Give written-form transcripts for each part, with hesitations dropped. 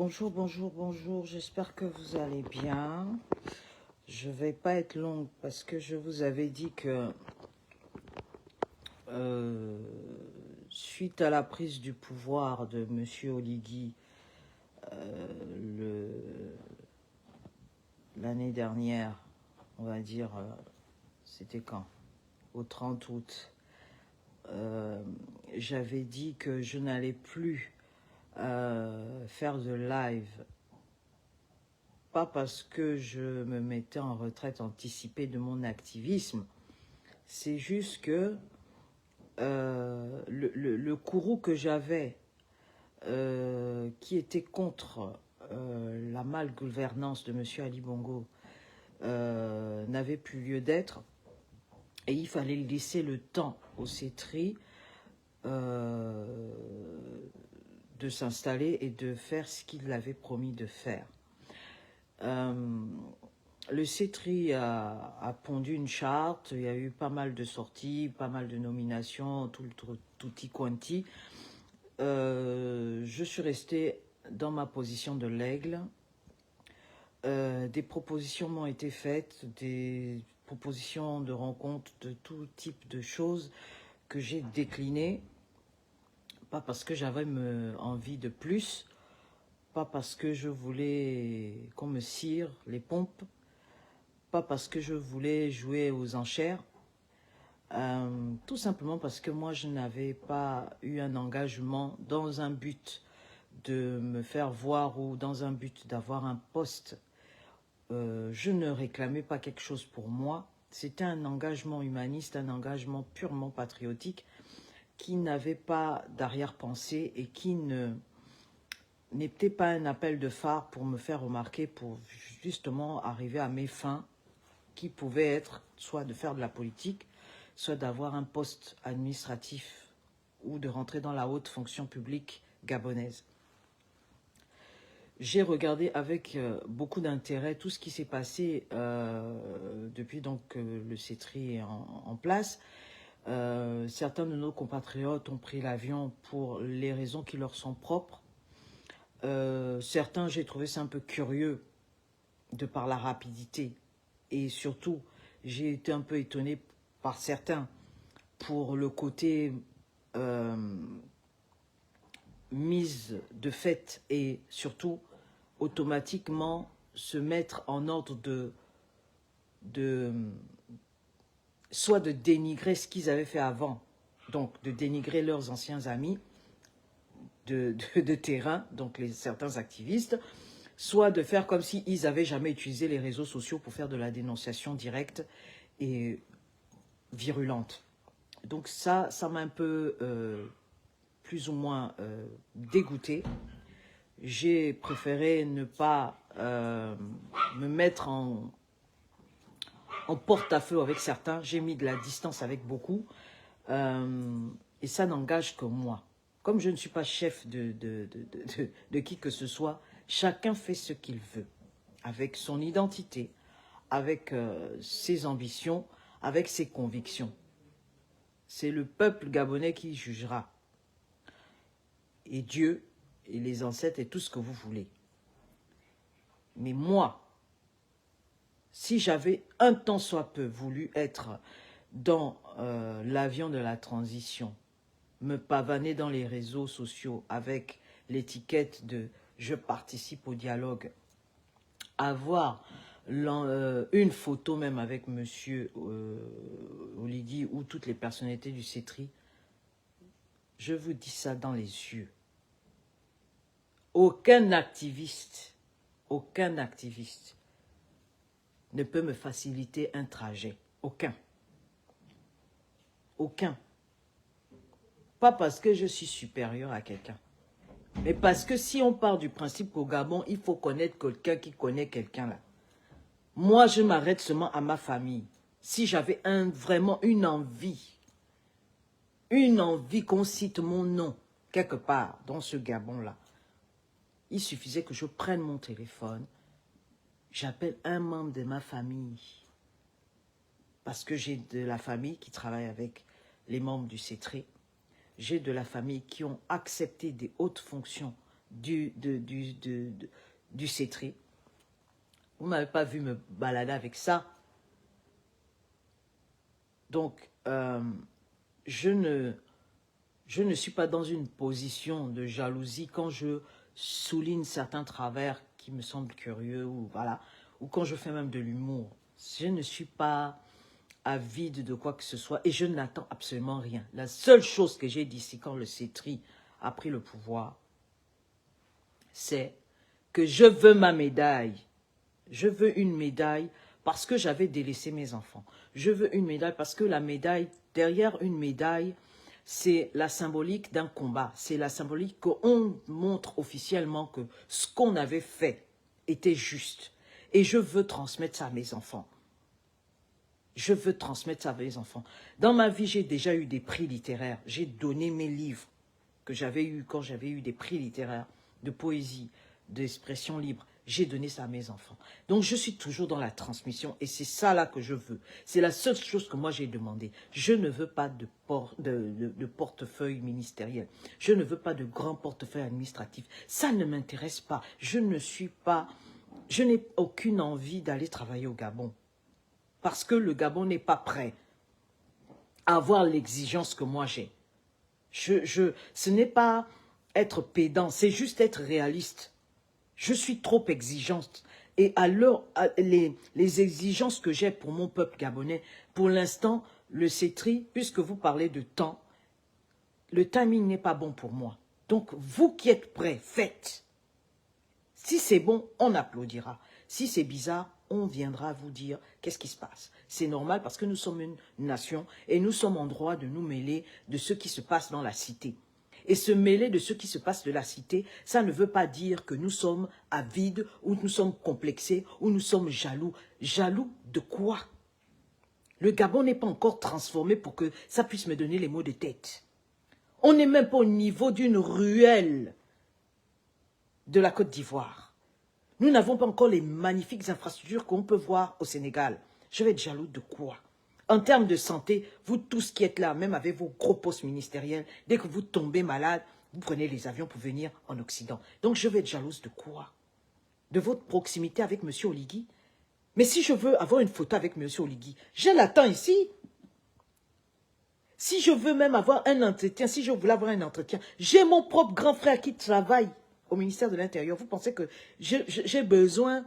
Bonjour, bonjour, bonjour. J'espère que vous allez bien. Je vais pas être longue parce que je vous avais dit que euh, suite à la prise du pouvoir de Monsieur Oligui l'année dernière, on va dire, c'était quand? Au 30 août. J'avais dit que je n'allais plus faire de live. Pas parce que je me mettais en retraite anticipée de mon activisme, c'est juste que le courroux que j'avais, qui était contre la malgouvernance de M. Ali Bongo, n'avait plus lieu d'être. Et il fallait laisser le temps au CETRI de s'installer et de faire ce qu'il avait promis de faire. Le CETRI a pondu une charte, il y a eu pas mal de sorties, pas mal de nominations, tutti quanti. Je suis restée dans ma position de l'aigle. Des propositions m'ont été faites, des propositions de rencontres, de tout type de choses que j'ai déclinées. Pas parce que j'avais envie de plus, pas parce que je voulais qu'on me cire les pompes, pas parce que je voulais jouer aux enchères, tout simplement parce que moi je n'avais pas eu un engagement dans un but de me faire voir ou dans un but d'avoir un poste. Je ne réclamais pas quelque chose pour moi, c'était un engagement humaniste, un engagement purement patriotique qui n'avait pas d'arrière-pensée et qui n'était pas un appel de phare pour me faire remarquer, pour justement arriver à mes fins, qui pouvaient être soit de faire de la politique, soit d'avoir un poste administratif ou de rentrer dans la haute fonction publique gabonaise. J'ai regardé avec beaucoup d'intérêt tout ce qui s'est passé depuis donc le CETRI est en place. Certains de nos compatriotes ont pris l'avion pour les raisons qui leur sont propres. Certains, j'ai trouvé ça un peu curieux de par la rapidité. Et surtout, j'ai été un peu étonnée par certains pour le côté mise de fait et surtout automatiquement se mettre en ordre soit de dénigrer ce qu'ils avaient fait avant, donc de dénigrer leurs anciens amis de terrain, donc certains activistes, soit de faire comme s'ils n'avaient jamais utilisé les réseaux sociaux pour faire de la dénonciation directe et virulente. Donc ça m'a un peu plus ou moins dégoûté. J'ai préféré ne pas me mettre en porte-à-faux avec certains. J'ai mis de la distance avec beaucoup. Et ça n'engage que moi. Comme je ne suis pas chef de qui que ce soit, chacun fait ce qu'il veut, avec son identité, avec ses ambitions, avec ses convictions. C'est le peuple gabonais qui jugera. Et Dieu, et les ancêtres, et tout ce que vous voulez. Mais moi, si j'avais un tant soit peu voulu être dans l'avion de la transition, me pavaner dans les réseaux sociaux avec l'étiquette de « je participe au dialogue », avoir une photo même avec M. Oligui ou toutes les personnalités du CETRI, je vous dis ça dans les yeux. Aucun activiste ne peut me faciliter un trajet. Aucun. Aucun. Pas parce que je suis supérieur à quelqu'un. Mais parce que si on part du principe qu'au Gabon, il faut connaître quelqu'un qui connaît quelqu'un là. Moi, je m'arrête seulement à ma famille. Si j'avais vraiment une envie qu'on cite mon nom quelque part dans ce Gabon là, il suffisait que je prenne mon téléphone, j'appelle un membre de ma famille. Parce que j'ai de la famille qui travaille avec les membres du CETRI. J'ai de la famille qui ont accepté des hautes fonctions du CETRI. Vous ne m'avez pas vu me balader avec ça. Donc, je ne suis pas dans une position de jalousie quand je souligne certains travers qui me semblent curieux ou voilà, ou quand je fais même de l'humour. Je ne suis pas avide de quoi que ce soit et je n'attends absolument rien. La seule chose que j'ai dit ici quand le CETRI a pris le pouvoir, c'est que je veux ma médaille. Je veux une médaille parce que j'avais délaissé mes enfants. Je veux une médaille parce que la médaille, derrière une médaille, c'est la symbolique d'un combat. C'est la symbolique qu'on montre officiellement que ce qu'on avait fait était juste. Et je veux transmettre ça à mes enfants. Je veux transmettre ça à mes enfants. Dans ma vie, j'ai déjà eu des prix littéraires. J'ai donné mes livres que j'avais eus quand j'avais eu des prix littéraires de poésie, d'expression libre. J'ai donné ça à mes enfants. Donc, je suis toujours dans la transmission et c'est ça là que je veux. C'est la seule chose que moi j'ai demandé. Je ne veux pas de portefeuille ministériel. Je ne veux pas de grand portefeuille administratif. Ça ne m'intéresse pas. Je n'ai aucune envie d'aller travailler au Gabon. Parce que le Gabon n'est pas prêt à avoir l'exigence que moi j'ai. Ce n'est pas être pédant, c'est juste être réaliste. Je suis trop exigeante. Et les exigences que j'ai pour mon peuple gabonais, pour l'instant, le CETRI, puisque vous parlez de temps, le timing n'est pas bon pour moi. Donc, vous qui êtes prêts, faites. Si c'est bon, on applaudira. Si c'est bizarre, on viendra vous dire qu'est-ce qui se passe. C'est normal parce que nous sommes une nation et nous sommes en droit de nous mêler de ce qui se passe dans la cité. Et se mêler de ce qui se passe de la cité, ça ne veut pas dire que nous sommes avides ou nous sommes complexés ou nous sommes jaloux. Jaloux de quoi? Le Gabon n'est pas encore transformé pour que ça puisse me donner les maux de tête. On n'est même pas au niveau d'une ruelle de la Côte d'Ivoire. Nous n'avons pas encore les magnifiques infrastructures qu'on peut voir au Sénégal. Je vais être jaloux de quoi? En termes de santé, vous tous qui êtes là, même avec vos gros postes ministériels, dès que vous tombez malade, vous prenez les avions pour venir en Occident. Donc je vais être jalouse de quoi? De votre proximité avec M. Oligui? Mais si je veux avoir une photo avec M. Oligui, je l'attends ici. Si je veux même avoir un entretien, si je voulais avoir un entretien, j'ai mon propre grand frère qui travaille au ministère de l'Intérieur. Vous pensez que j'ai besoin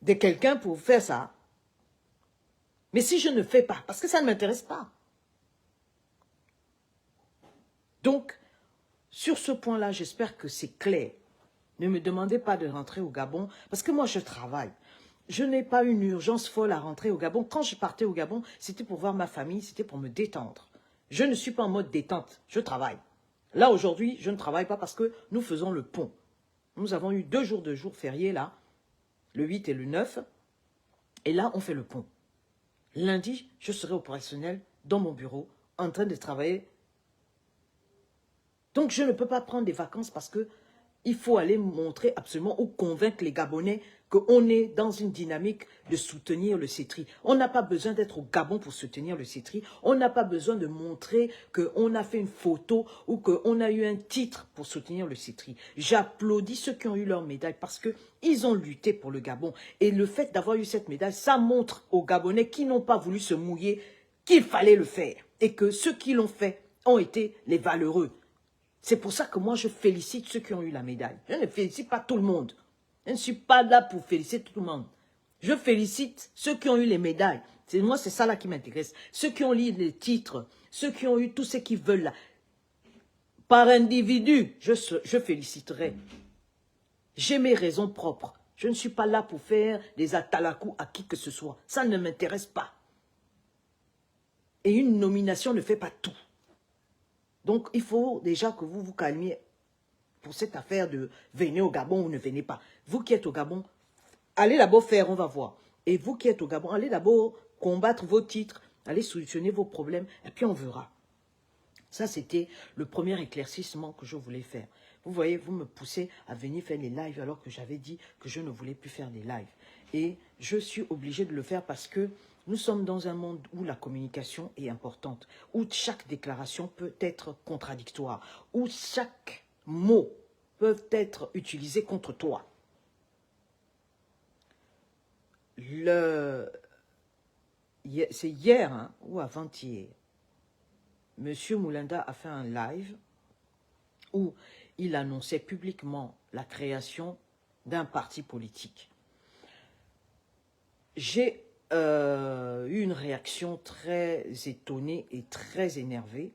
de quelqu'un pour faire ça? Mais si je ne fais pas, parce que ça ne m'intéresse pas. Donc, sur ce point-là, j'espère que c'est clair. Ne me demandez pas de rentrer au Gabon, parce que moi, je travaille. Je n'ai pas une urgence folle à rentrer au Gabon. Quand je partais au Gabon, c'était pour voir ma famille, c'était pour me détendre. Je ne suis pas en mode détente, je travaille. Là, aujourd'hui, je ne travaille pas parce que nous faisons le pont. Nous avons eu 2 jours de jours fériés, là, le 8 et le 9, et là, on fait le pont. Lundi, je serai opérationnel dans mon bureau, en train de travailler. Donc, je ne peux pas prendre des vacances parce que il faut aller montrer absolument ou convaincre les Gabonais qu'on est dans une dynamique de soutenir le CETRI. On n'a pas besoin d'être au Gabon pour soutenir le CETRI. On n'a pas besoin de montrer qu'on a fait une photo ou qu'on a eu un titre pour soutenir le CETRI. J'applaudis ceux qui ont eu leur médaille parce qu'ils ont lutté pour le Gabon. Et le fait d'avoir eu cette médaille, ça montre aux Gabonais qui n'ont pas voulu se mouiller qu'il fallait le faire. Et que ceux qui l'ont fait ont été les valeureux. C'est pour ça que moi, je félicite ceux qui ont eu la médaille. Je ne félicite pas tout le monde. Je ne suis pas là pour féliciter tout le monde. Je félicite ceux qui ont eu les médailles. Moi, c'est ça là qui m'intéresse. Ceux qui ont lu les titres, ceux qui ont eu tout ce qu'ils veulent là. Par individu, je féliciterai. J'ai mes raisons propres. Je ne suis pas là pour faire des atalakou à qui que ce soit. Ça ne m'intéresse pas. Et une nomination ne fait pas tout. Donc, il faut déjà que vous vous calmiez pour cette affaire de venez au Gabon ou ne venez pas. Vous qui êtes au Gabon, allez d'abord faire, on va voir. Et vous qui êtes au Gabon, allez d'abord combattre vos titres, allez solutionner vos problèmes, et puis on verra. Ça, c'était le premier éclaircissement que je voulais faire. Vous voyez, vous me poussez à venir faire les lives alors que j'avais dit que je ne voulais plus faire des lives. Et je suis obligée de le faire parce que nous sommes dans un monde où la communication est importante, où chaque déclaration peut être contradictoire, où chaque mots peuvent être utilisés contre toi. C'est hier, hein, ou avant-hier, Monsieur Moulanda a fait un live où il annonçait publiquement la création d'un parti politique. J'ai eu une réaction très étonnée et très énervée.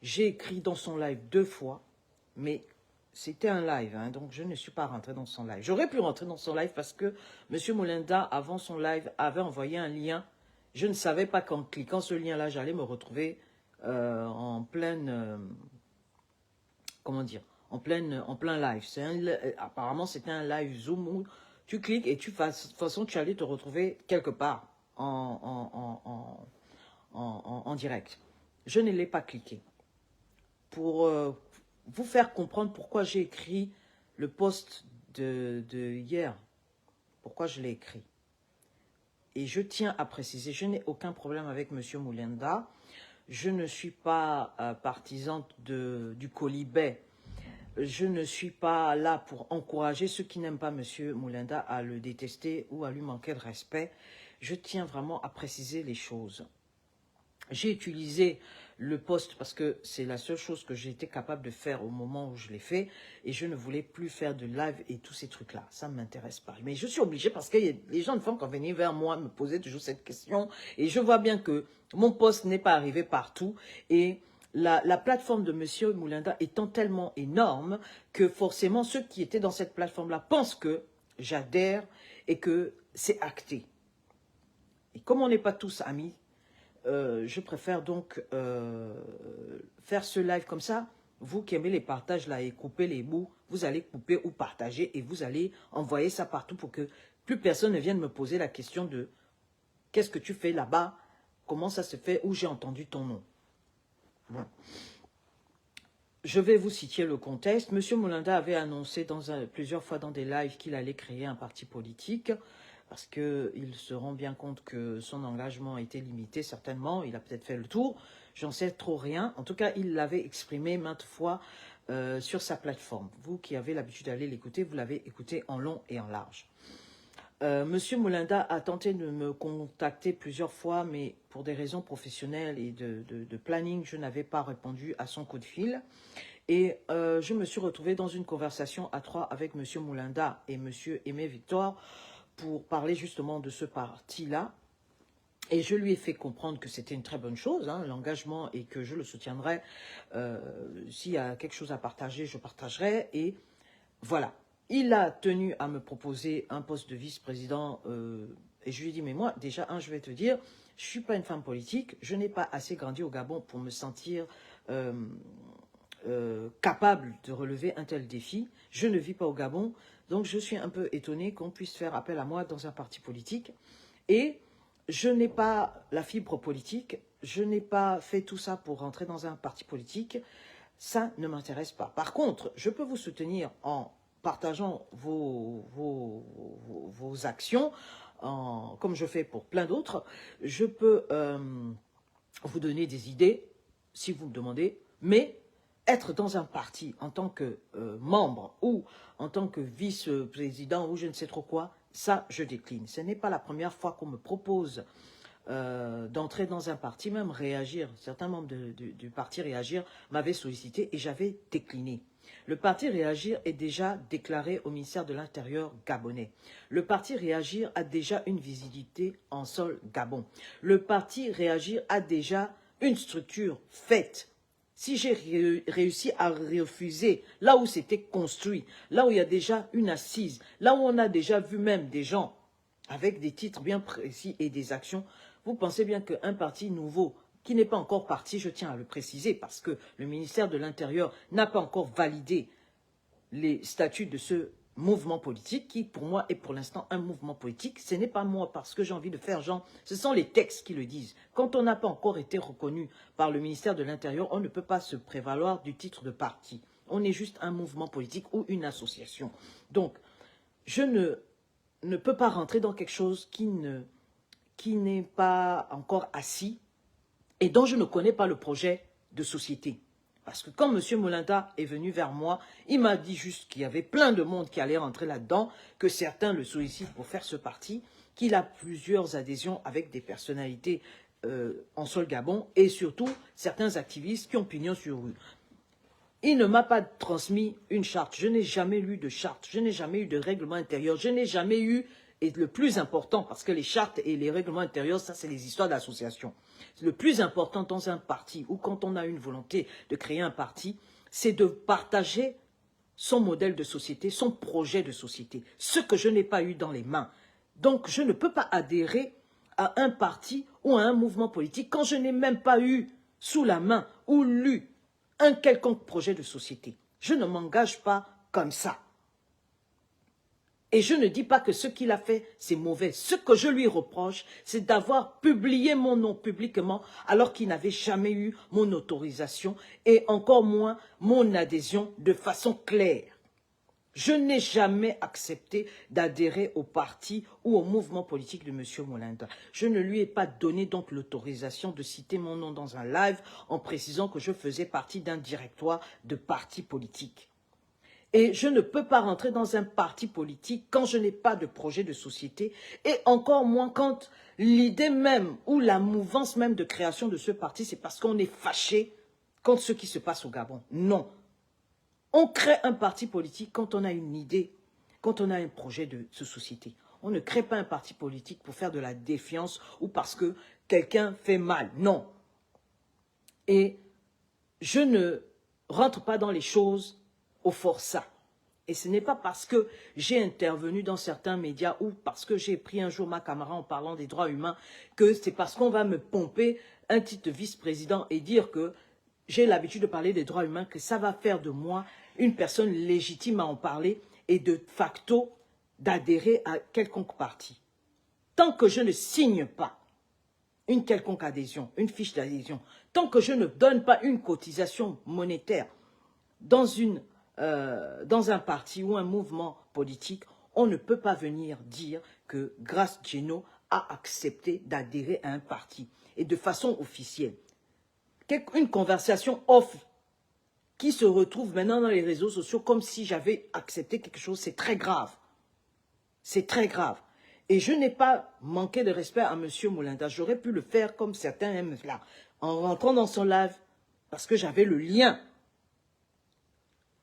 J'ai écrit dans son live 2 fois, mais c'était un live, hein, donc je ne suis pas rentrée dans son live. J'aurais pu rentrer dans son live parce que M. Moulanda, avant son live, avait envoyé un lien. Je ne savais pas qu'en cliquant ce lien-là, j'allais me retrouver en pleine... comment dire, en plein live. Apparemment, c'était un live Zoom où tu cliques et de toute façon, tu allais te retrouver quelque part en direct. Je ne l'ai pas cliqué. Pour vous faire comprendre pourquoi j'ai écrit le post de hier, pourquoi je l'ai écrit. Et je tiens à préciser, je n'ai aucun problème avec M. Moulanda. Je ne suis pas partisane du colibet. Je ne suis pas là pour encourager ceux qui n'aiment pas M. Moulanda à le détester ou à lui manquer de respect. Je tiens vraiment à préciser les choses. J'ai utilisé le post parce que c'est la seule chose que j'ai été capable de faire au moment où je l'ai fait et je ne voulais plus faire de live et tous ces trucs-là. Ça ne m'intéresse pas. Mais je suis obligée parce que les gens ne font qu'en venir vers moi me poser toujours cette question et je vois bien que mon post n'est pas arrivé partout et la plateforme de M. Moulanda étant tellement énorme que forcément ceux qui étaient dans cette plateforme-là pensent que j'adhère et que c'est acté. Et comme on n'est pas tous amis, je préfère donc faire ce live comme ça. Vous qui aimez les partages là et couper les bouts, vous allez couper ou partager et vous allez envoyer ça partout pour que plus personne ne vienne me poser la question de qu'est-ce que tu fais là-bas, comment ça se fait, où j'ai entendu ton nom. Bon. Je vais vous citer le contexte. Monsieur Moulanda avait annoncé plusieurs fois dans des lives qu'il allait créer un parti politique parce qu'il se rend bien compte que son engagement était limité, certainement. Il a peut-être fait le tour. J'en sais trop rien. En tout cas, il l'avait exprimé maintes fois sur sa plateforme. Vous qui avez l'habitude d'aller l'écouter, vous l'avez écouté en long et en large. Monsieur Moulanda a tenté de me contacter plusieurs fois, mais pour des raisons professionnelles et de planning, je n'avais pas répondu à son coup de fil. Et je me suis retrouvée dans une conversation à 3 avec Monsieur Moulanda et Monsieur Aimé Victor pour parler justement de ce parti-là. Et je lui ai fait comprendre que c'était une très bonne chose, hein, l'engagement, et que je le soutiendrai. S'il y a quelque chose à partager, je partagerai. Et voilà. Il a tenu à me proposer un poste de vice-président et je lui ai dit, mais moi, déjà, je vais te dire, je ne suis pas une femme politique, je n'ai pas assez grandi au Gabon pour me sentir capable de relever un tel défi. Je ne vis pas au Gabon, donc je suis un peu étonnée qu'on puisse faire appel à moi dans un parti politique. Et je n'ai pas la fibre politique, je n'ai pas fait tout ça pour rentrer dans un parti politique, ça ne m'intéresse pas. Par contre, je peux vous soutenir en partageant vos actions, comme je fais pour plein d'autres. Je peux vous donner des idées, si vous me demandez, mais être dans un parti en tant que membre ou en tant que vice-président ou je ne sais trop quoi, ça, je décline. Ce n'est pas la première fois qu'on me propose d'entrer dans un parti, même réagir. Certains membres du parti Réagir m'avaient sollicité et j'avais décliné. Le parti Réagir est déjà déclaré au ministère de l'Intérieur gabonais. Le parti Réagir a déjà une visibilité en sol Gabon. Le parti Réagir a déjà une structure faite. Si j'ai réussi à refuser là où c'était construit, là où il y a déjà une assise, là où on a déjà vu même des gens avec des titres bien précis et des actions, vous pensez bien qu'un parti nouveau qui n'est pas encore parti, je tiens à le préciser, parce que le ministère de l'Intérieur n'a pas encore validé les statuts de ce mouvement politique, qui pour moi est pour l'instant un mouvement politique. Ce n'est pas moi parce que j'ai envie de faire genre, ce sont les textes qui le disent. Quand on n'a pas encore été reconnu par le ministère de l'Intérieur, on ne peut pas se prévaloir du titre de parti. On est juste un mouvement politique ou une association. Donc, je ne peux pas rentrer dans quelque chose qui n'est pas encore assis et dont je ne connais pas le projet de société. Parce que quand M. Molinda est venu vers moi, il m'a dit juste qu'il y avait plein de monde qui allait rentrer là-dedans, que certains le sollicitent pour faire ce parti, qu'il a plusieurs adhésions avec des personnalités en sol Gabon et surtout certains activistes qui ont pignon sur rue. Il ne m'a pas transmis une charte. Je n'ai jamais lu de charte. Je n'ai jamais eu de règlement intérieur. Je n'ai jamais eu, et le plus important, parce que les chartes et les règlements intérieurs, ça c'est les histoires d'association. Le plus important dans un parti, ou quand on a une volonté de créer un parti, c'est de partager son modèle de société, son projet de société. Ce que je n'ai pas eu dans les mains. Donc je ne peux pas adhérer à un parti ou à un mouvement politique quand je n'ai même pas eu sous la main ou lu un quelconque projet de société. Je ne m'engage pas comme ça. Et je ne dis pas que ce qu'il a fait, c'est mauvais. Ce que je lui reproche, c'est d'avoir publié mon nom publiquement alors qu'il n'avait jamais eu mon autorisation et encore moins mon adhésion de façon claire. Je n'ai jamais accepté d'adhérer au parti ou au mouvement politique de M. Molinda. Je ne lui ai pas donné donc l'autorisation de citer mon nom dans un live en précisant que je faisais partie d'un directoire de parti politique. Et je ne peux pas rentrer dans un parti politique quand je n'ai pas de projet de société et encore moins quand l'idée même ou la mouvance même de création de ce parti, c'est parce qu'on est fâché contre ce qui se passe au Gabon. Non. On crée un parti politique quand on a une idée, quand on a un projet de société. On ne crée pas un parti politique pour faire de la défiance ou parce que quelqu'un fait mal. Non. Et je ne rentre pas dans les choses au forçat. Et ce n'est pas parce que j'ai intervenu dans certains médias ou parce que j'ai pris un jour ma caméra en parlant des droits humains que c'est parce qu'on va me pomper un titre de vice-président et dire que j'ai l'habitude de parler des droits humains, que ça va faire de moi une personne légitime à en parler et de facto d'adhérer à quelconque parti. Tant que je ne signe pas une quelconque adhésion, une fiche d'adhésion, tant que je ne donne pas une cotisation monétaire dans un parti ou un mouvement politique, on ne peut pas venir dire que Grace Geno a accepté d'adhérer à un parti et de façon officielle. Une conversation off qui se retrouve maintenant dans les réseaux sociaux comme si j'avais accepté quelque chose, c'est très grave. C'est très grave. Et je n'ai pas manqué de respect à M. Molinda. J'aurais pu le faire comme certains aiment là, en rentrant dans son live, parce que j'avais le lien.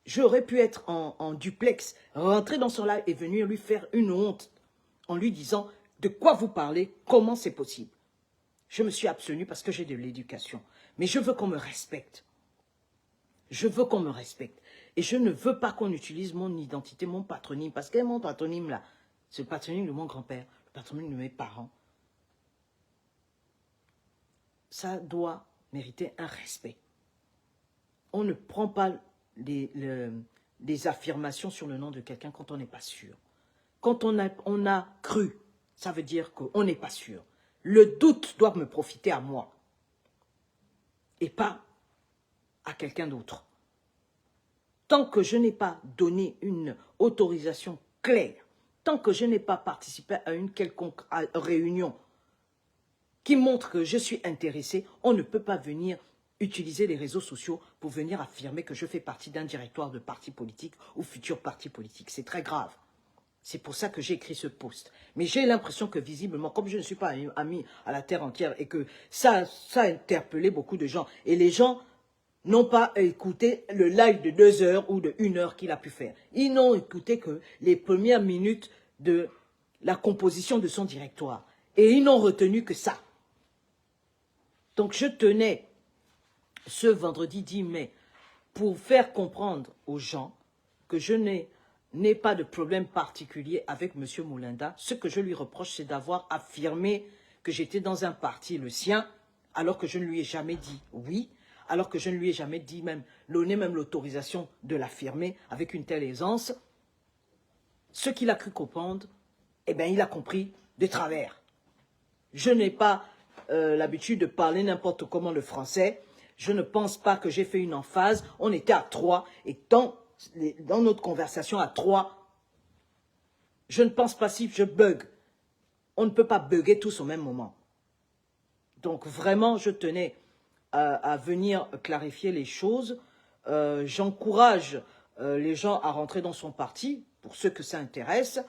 J'aurais pu être en duplex, rentrer dans son live et venir lui faire une honte en lui disant de quoi vous parlez, comment c'est possible. Je me suis abstenu parce que j'ai de l'éducation. Mais je veux qu'on me respecte. Je veux qu'on me respecte. Et je ne veux pas qu'on utilise mon identité, mon patronyme. Parce que mon patronyme là, c'est le patronyme de mon grand-père, le patronyme de mes parents. Ça doit mériter un respect. On ne prend pas des affirmations sur le nom de quelqu'un quand on n'est pas sûr. Quand on a cru, ça veut dire qu'on n'est pas sûr. Le doute doit me profiter à moi et pas à quelqu'un d'autre. Tant que je n'ai pas donné une autorisation claire, tant que je n'ai pas participé à une quelconque réunion qui montre que je suis intéressé, on ne peut pas venir utiliser les réseaux sociaux pour venir affirmer que je fais partie d'un directoire de parti politique ou futur parti politique. C'est très grave. C'est pour ça que j'ai écrit ce post. Mais j'ai l'impression que visiblement, comme je ne suis pas ami à la terre entière et que ça a interpellé beaucoup de gens, et les gens n'ont pas écouté le live de 2 heures ou de 1 heure qu'il a pu faire. Ils n'ont écouté que les premières minutes de la composition de son directoire. Et ils n'ont retenu que ça. Donc je tenais ce vendredi 10 mai pour faire comprendre aux gens que je n'ai pas de problème particulier avec M. Molinda. Ce que je lui reproche, c'est d'avoir affirmé que j'étais dans un parti, le sien, alors que je ne lui ai jamais dit oui, alors que je ne lui ai jamais dit donné même l'autorisation de l'affirmer avec une telle aisance. Ce qu'il a cru comprendre, eh bien, il a compris de travers. Je n'ai pas l'habitude de parler n'importe comment le français. Je ne pense pas que j'ai fait une emphase. On était à 3 et dans notre conversation à 3, je ne pense pas si je bug. On ne peut pas bugger tous au même moment. Donc vraiment, je tenais à venir clarifier les choses j'encourage les gens à rentrer dans son parti, pour ceux que ça intéresse,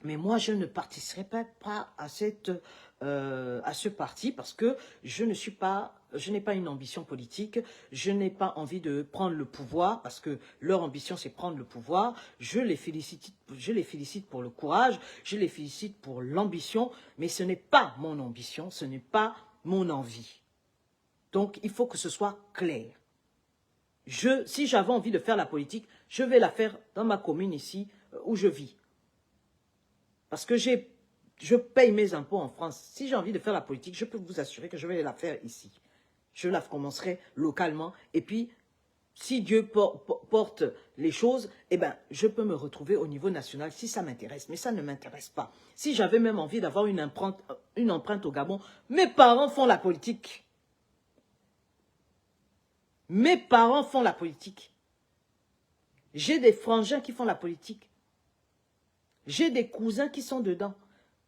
mais moi, je ne participerai pas à ce parti parce que je n'ai pas une ambition politique, je n'ai pas envie de prendre le pouvoir parce que leur ambition c'est prendre le pouvoir. Je les félicite pour le courage, je les félicite pour l'ambition, mais ce n'est pas mon ambition, ce n'est pas mon envie. Donc il faut que ce soit clair. Si j'avais envie de faire la politique, je vais la faire dans ma commune ici où je vis. Parce que je paye mes impôts en France. Si j'ai envie de faire la politique, je peux vous assurer que je vais la faire ici. Je la commencerai localement. Et puis, si Dieu porte les choses, eh ben, je peux me retrouver au niveau national si ça m'intéresse. Mais ça ne m'intéresse pas. Si j'avais même envie d'avoir une empreinte au Gabon, mes parents font la politique. Mes parents font la politique. J'ai des frangins qui font la politique. J'ai des cousins qui sont dedans.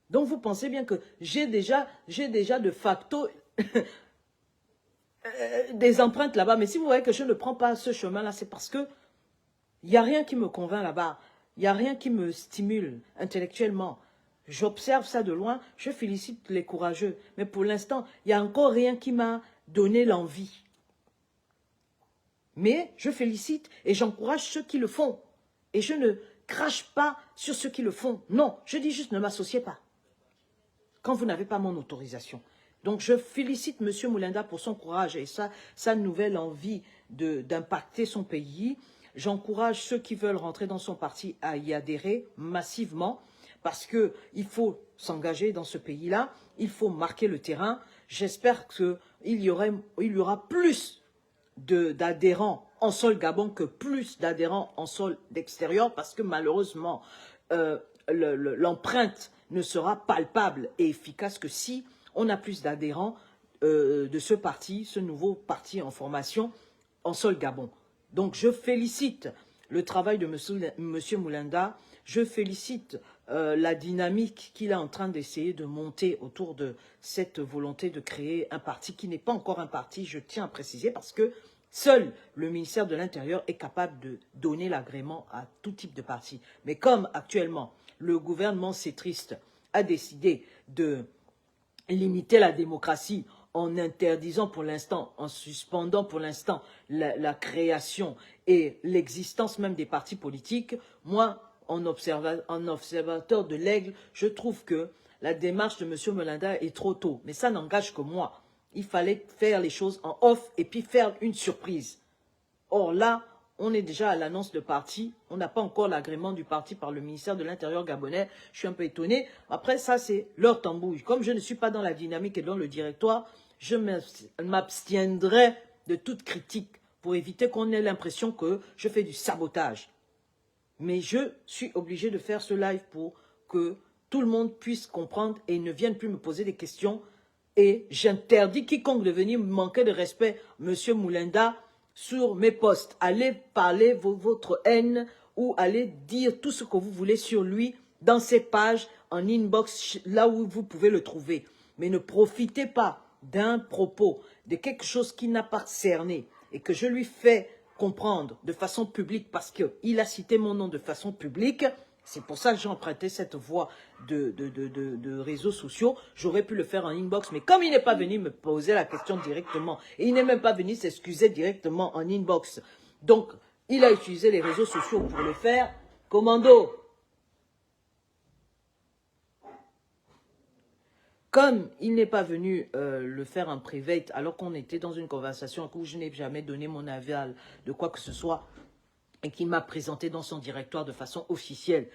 Donc vous pensez bien que j'ai déjà de facto des empreintes là-bas. Mais si vous voyez que je ne prends pas ce chemin-là, c'est parce que il n'y a rien qui me convainc là-bas. Il n'y a rien qui me stimule intellectuellement. J'observe ça de loin, je félicite les courageux. Mais pour l'instant, il n'y a encore rien qui m'a donné l'envie. Mais je félicite et j'encourage ceux qui le font. Et je ne crache pas sur ceux qui le font. Non, je dis juste ne m'associez pas. Quand vous n'avez pas mon autorisation. Donc je félicite M. Moulinda pour son courage et sa nouvelle envie d'impacter son pays. J'encourage ceux qui veulent rentrer dans son parti à y adhérer massivement parce qu'il faut s'engager dans ce pays-là. Il faut marquer le terrain. J'espère qu'il y aura plus d'adhérents en sol Gabon que plus d'adhérents en sol d'extérieur parce que malheureusement, l'empreinte ne sera palpable et efficace que si on a plus d'adhérents de ce parti, ce nouveau parti en formation en sol Gabon. Donc je félicite le travail de M. Moulinda, je félicite la dynamique qu'il est en train d'essayer de monter autour de cette volonté de créer un parti qui n'est pas encore un parti, je tiens à préciser, parce que seul le ministère de l'Intérieur est capable de donner l'agrément à tout type de parti. Mais comme actuellement, le gouvernement centriste a décidé de limiter la démocratie en interdisant pour l'instant, en suspendant pour l'instant la création et l'existence même des partis politiques, moi, en observateur de l'Aigle, je trouve que la démarche de M. Moulinda est trop tôt. Mais ça n'engage que moi. Il fallait faire les choses en off et puis faire une surprise. Or là, on est déjà à l'annonce de parti. On n'a pas encore l'agrément du parti par le ministère de l'Intérieur gabonais. Je suis un peu étonné. Après, ça, c'est leur tambouille. Comme je ne suis pas dans la dynamique et dans le directoire, je m'abstiendrai de toute critique pour éviter qu'on ait l'impression que je fais du sabotage. Mais je suis obligé de faire ce live pour que tout le monde puisse comprendre et ne vienne plus me poser des questions. Et j'interdis quiconque de venir me manquer de respect, M. Moulinda, sur mes posts. Allez parler votre haine ou allez dire tout ce que vous voulez sur lui dans ses pages, en inbox, là où vous pouvez le trouver. Mais ne profitez pas d'un propos, de quelque chose qui n'a pas cerné et que je lui fais comprendre de façon publique parce qu'il a cité mon nom de façon publique. C'est pour ça que j'ai emprunté cette voie de réseaux sociaux. J'aurais pu le faire en inbox, mais comme il n'est pas venu me poser la question directement, et il n'est même pas venu s'excuser directement en inbox, donc il a utilisé les réseaux sociaux pour le faire. Commando. Comme il n'est pas venu le faire en private, alors qu'on était dans une conversation où je n'ai jamais donné mon aval de quoi que ce soit, et qu'il m'a présenté dans son directoire de façon officielle,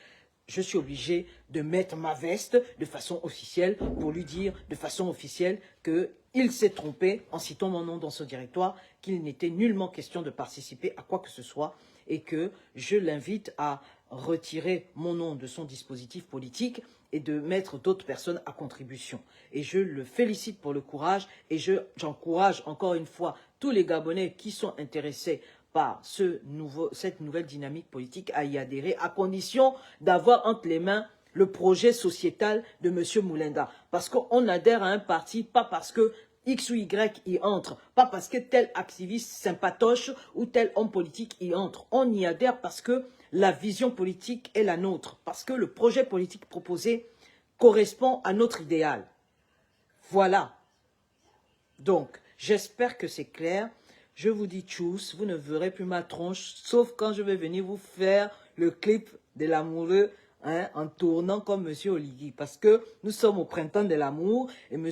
je suis obligé de mettre ma veste de façon officielle pour lui dire de façon officielle qu'il s'est trompé en citant mon nom dans son directoire, qu'il n'était nullement question de participer à quoi que ce soit et que je l'invite à retirer mon nom de son dispositif politique et de mettre d'autres personnes à contribution. Et je le félicite pour le courage et j'encourage encore une fois tous les Gabonais qui sont intéressés par cette nouvelle dynamique politique à y adhérer, à condition d'avoir entre les mains le projet sociétal de M. Moulinda. Parce qu'on adhère à un parti, pas parce que X ou Y y entre. Pas parce que tel activiste sympatoche ou tel homme politique y entre. On y adhère parce que la vision politique est la nôtre. Parce que le projet politique proposé correspond à notre idéal. Voilà. Donc, j'espère que c'est clair. Je vous dis tchuss, vous ne verrez plus ma tronche, sauf quand je vais venir vous faire le clip de l'amoureux, hein, en tournant comme M. Oligui. Parce que nous sommes au printemps de l'amour et M.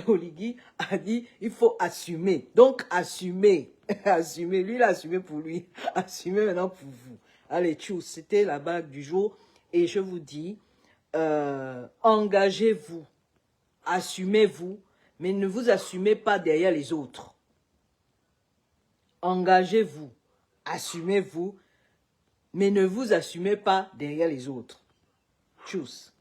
Oligui a dit il faut assumer. Donc, assumez. Assumez. Lui, il a assumé pour lui. Assumez maintenant pour vous. Allez, tchuss, c'était la bague du jour. Et je vous dis, engagez-vous. Assumez-vous, mais ne vous assumez pas derrière les autres. Engagez-vous, assumez-vous, mais ne vous assumez pas derrière les autres. Tchuss.